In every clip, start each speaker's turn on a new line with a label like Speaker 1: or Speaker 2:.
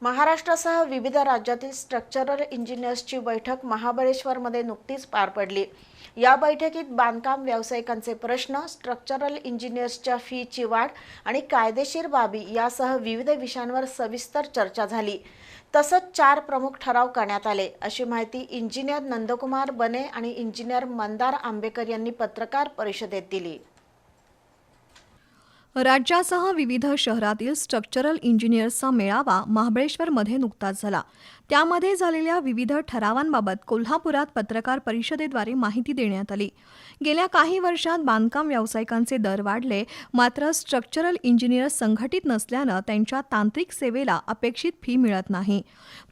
Speaker 1: महाराष्ट्रासह विविध राज्यातील स्ट्रक्चरल इंजिनियर्सची बैठक महाबळेश्वरमध्ये नुकतीच पार पडली। या बैठकीत बांधकाम व्यावसायिकांचे प्रश्न, स्ट्रक्चरल इंजिनियर्सच्या फीची वाढ आणि कायदेशीर बाबी यासह विविध विषयांवर सविस्तर चर्चा झाली। तसंच 4 प्रमुख ठराव करण्यात आले, अशी माहिती इंजिनियर नंदकुमार बने आणि इंजिनियर मंदार आंबेकर यांनी पत्रकार परिषदेत दिली।
Speaker 2: राज्यासह विविध शहरातील स्ट्रक्चरल इंजिनियर्सचा मेळावा महाबळेश्वरमध्ये नुकताच झाला। त्यामध्ये झालेल्या विविध ठरावांबाबत कोल्हापुरात पत्रकार परिषदेद्वारे माहिती देण्यात आली। गेल्या काही वर्षात बांधकाम व्यावसायिकांचे दर वाढले, मात्र स्ट्रक्चरल इंजिनियर्स संघटित नसल्यानं त्यांच्या तांत्रिक सेवेला अपेक्षित फी मिळत नाही।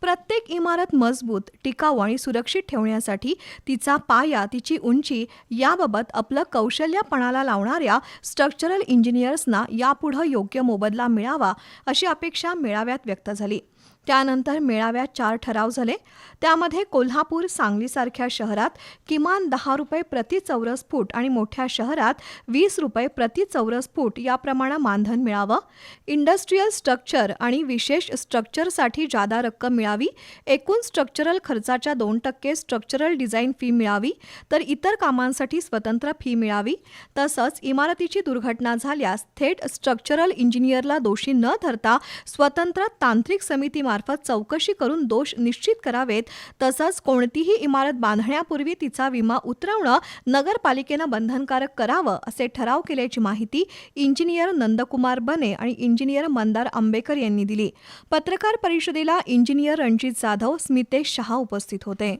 Speaker 2: प्रत्येक इमारत मजबूत, टिकाऊ आणि सुरक्षित ठेवण्यासाठी तिचा पाया, तिची उंची याबाबत आपलं कौशल्य पणाला लावणाऱ्या स्ट्रक्चरल इंजिनियर्सना यापुढे योग्य मोबदला मिळावा, अशी अपेक्षा मेळाव्यात व्यक्त झाली। त्यानंतर मेळाव्यात 4 ठराव झाले। त्यामध्ये कोल्हापूर, सांगलीसारख्या शहरात किमान 10 रुपये प्रति चौरस फूट आणि मोठ्या शहरात 20 रुपये प्रति चौरस फूट याप्रमाणे मानधन मिळावं, इंडस्ट्रियल स्ट्रक्चर आणि विशेष स्ट्रक्चरसाठी जादा रक्कम मिळावी, एकूण स्ट्रक्चरल खर्चाच्या 2% स्ट्रक्चरल डिझाईन फी मिळावी, तर इतर कामांसाठी स्वतंत्र फी मिळावी। तसंच इमारतीची दुर्घटना झाल्यास थेट स्ट्रक्चरल इंजिनियरला दोषी न धरता स्वतंत्र तांत्रिक समितीमार्फत चौकशी करून दोष निश्चित करावेत। तसंच कोणतीही इमारत बांधण्यापूर्वी तिचा विमा उतरवणं नगरपालिकेनं बंधनकारक करावं, असे ठराव केल्याची माहिती इंजिनियर नंदकुमार बने आणि इंजिनियर मंदार आंबेकर यांनी दिली। पत्रकार परिषदेला इंजिनियर रणजित जाधव, स्मितेश शहा उपस्थित होते।